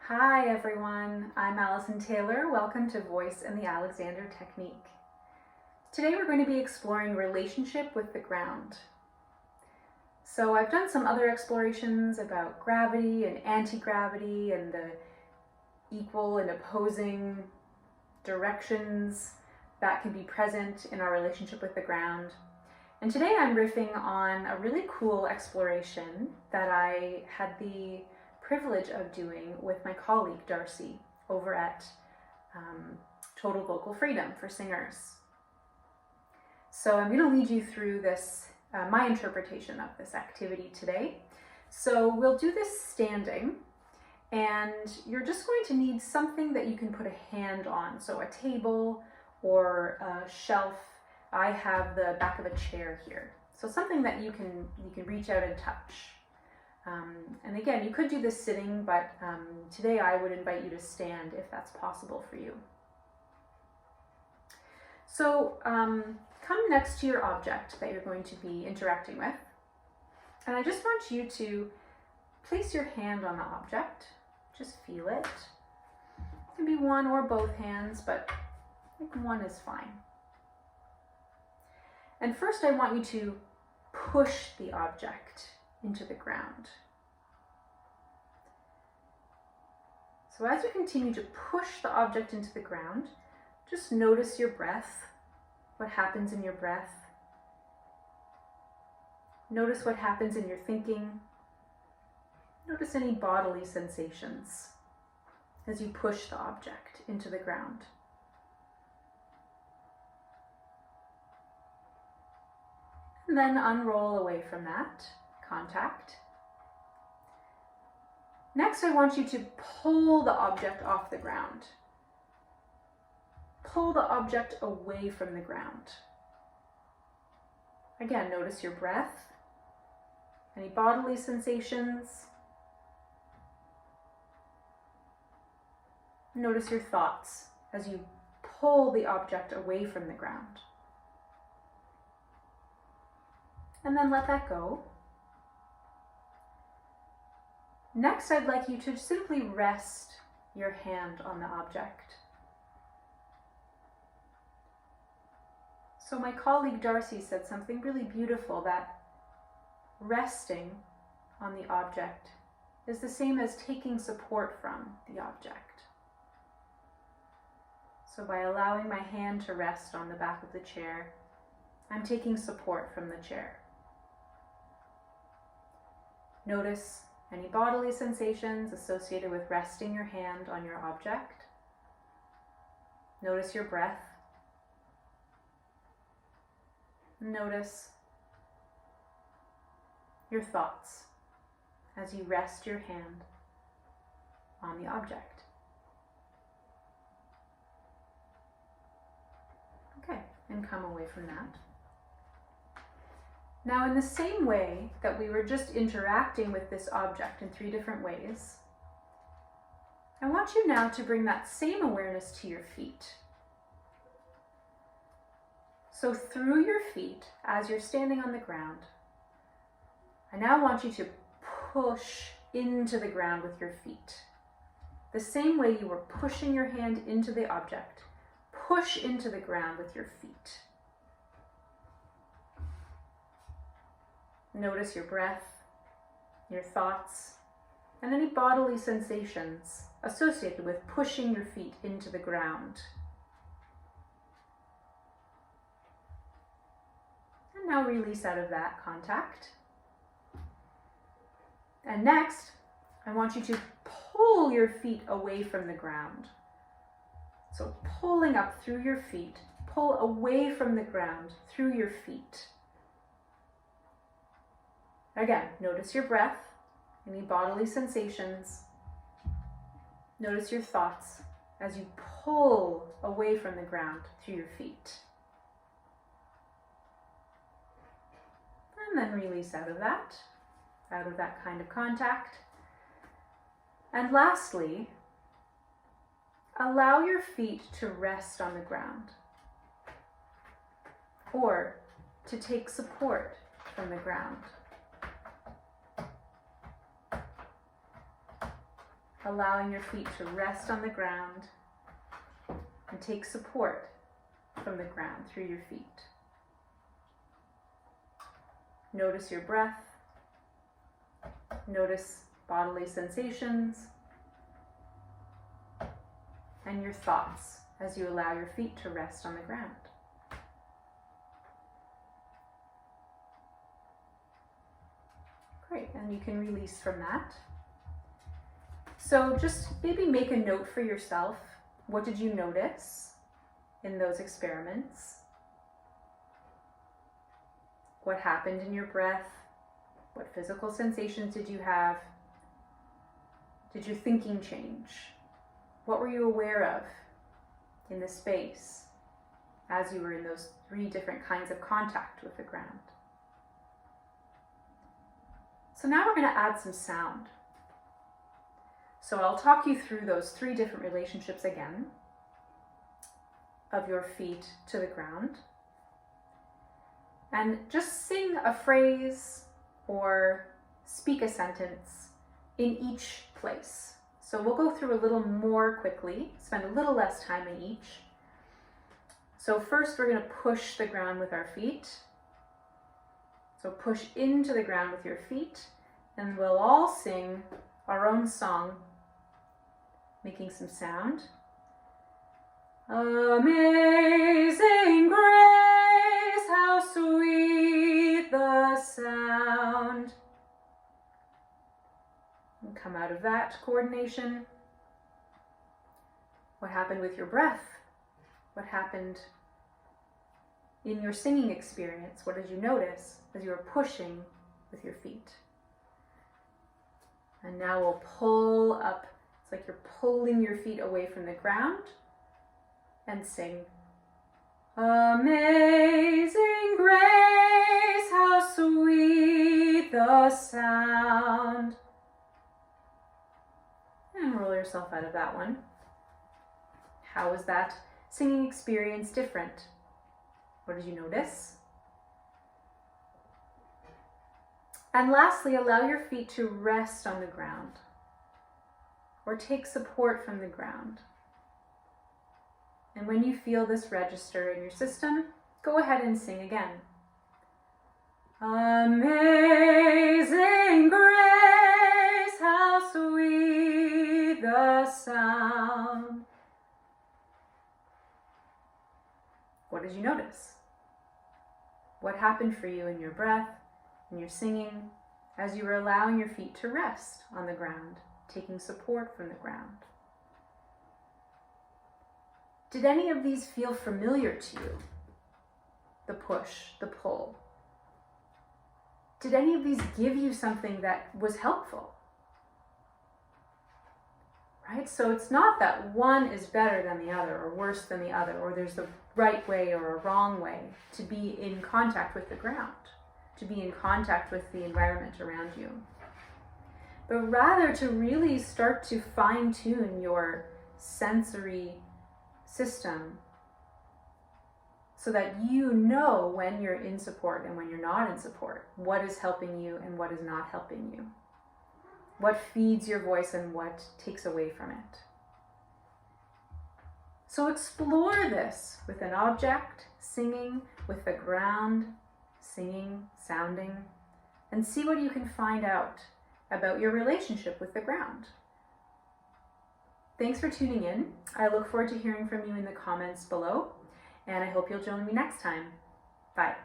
Hi everyone, I'm Allison Taylor. Welcome to Voice and the Alexander Technique. Today we're going to be exploring relationship with the ground. So I've done some other explorations about gravity and anti-gravity and the equal and opposing directions that can be present in our relationship with the ground. And today I'm riffing on a really cool exploration that I had the privilege of doing with my colleague Darcy over at Total Vocal Freedom for Singers. So I'm going to lead you through this, my interpretation of this activity today. So we'll do this standing, and you're just going to need something that you can put a hand on. So a table or a shelf. I have the back of a chair here. So something that you can reach out and touch. And again, you could do this sitting, but today I would invite you to stand if that's possible for you. So come next to your object that you're going to be interacting with. And I just want you to place your hand on the object. Just feel it. It can be one or both hands, but I think one is fine. And first I want you to push the object into the ground. So as you continue to push the object into the ground, just notice your breath, what happens in your breath. Notice what happens in your thinking. Notice any bodily sensations as you push the object into the ground. And then unroll away from that contact. Next, I want you to pull the object off the ground. Pull the object away from the ground. Again, notice your breath, any bodily sensations. Notice your thoughts as you pull the object away from the ground. And then let that go. Next, I'd like you to simply rest your hand on the object. So my colleague Darcy said something really beautiful, that resting on the object is the same as taking support from the object. So by allowing my hand to rest on the back of the chair, I'm taking support from the chair. Notice any bodily sensations associated with resting your hand on your object. Notice your breath. Notice your thoughts as you rest your hand on the object. Okay, and come away from that. Now, in the same way that we were just interacting with this object in 3 different ways, I want you now to bring that same awareness to your feet. So through your feet, as you're standing on the ground, I now want you to push into the ground with your feet. The same way you were pushing your hand into the object, push into the ground with your feet. Notice your breath, your thoughts, and any bodily sensations associated with pushing your feet into the ground. And now release out of that contact. And next, I want you to pull your feet away from the ground. So pulling up through your feet, pull away from the ground through your feet. Again, notice your breath, any bodily sensations. Notice your thoughts as you pull away from the ground through your feet. And then release out of that kind of contact. And lastly, allow your feet to rest on the ground or to take support from the ground. allowing your feet to rest on the ground and take support from the ground through your feet. Notice your breath. Notice bodily sensations and your thoughts as you allow your feet to rest on the ground. Great, and you can release from that. So just maybe make a note for yourself. What did you notice in those experiments? What happened in your breath? What physical sensations did you have? Did your thinking change? What were you aware of in the space as you were in those 3 different kinds of contact with the ground? So now we're going to add some sound. So I'll talk you through those 3 different relationships again of your feet to the ground. And just sing a phrase or speak a sentence in each place. So we'll go through a little more quickly, spend a little less time in each. So first we're going to push the ground with our feet. So push into the ground with your feet, and we'll all sing our own song, making some sound. Amazing grace, how sweet the sound. And come out of that coordination. What happened with your breath? What happened in your singing experience? What did you notice as you were pushing with your feet? And now we'll pull up. It's like you're pulling your feet away from the ground and sing. Amazing grace, how sweet the sound. And roll yourself out of that one. How was that singing experience different? What did you notice? And lastly, allow your feet to rest on the ground or take support from the ground. And when you feel this register in your system, go ahead and sing again. Amazing grace, how sweet the sound. What did you notice? What happened for you in your breath, in your singing, as you were allowing your feet to rest on the ground, taking support from the ground? Did any of these feel familiar to you? The push, the pull. Did any of these give you something that was helpful? Right? So it's not that one is better than the other or worse than the other, or there's a right way or a wrong way to be in contact with the ground, to be in contact with the environment around you. But rather to really start to fine-tune your sensory system so that you know when you're in support and when you're not in support, what is helping you and what is not helping you, what feeds your voice and what takes away from it. So explore this with an object, singing, with the ground, singing, sounding, and see what you can find out about your relationship with the ground. Thanks for tuning in. I look forward to hearing from you in the comments below, and I hope you'll join me next time. Bye.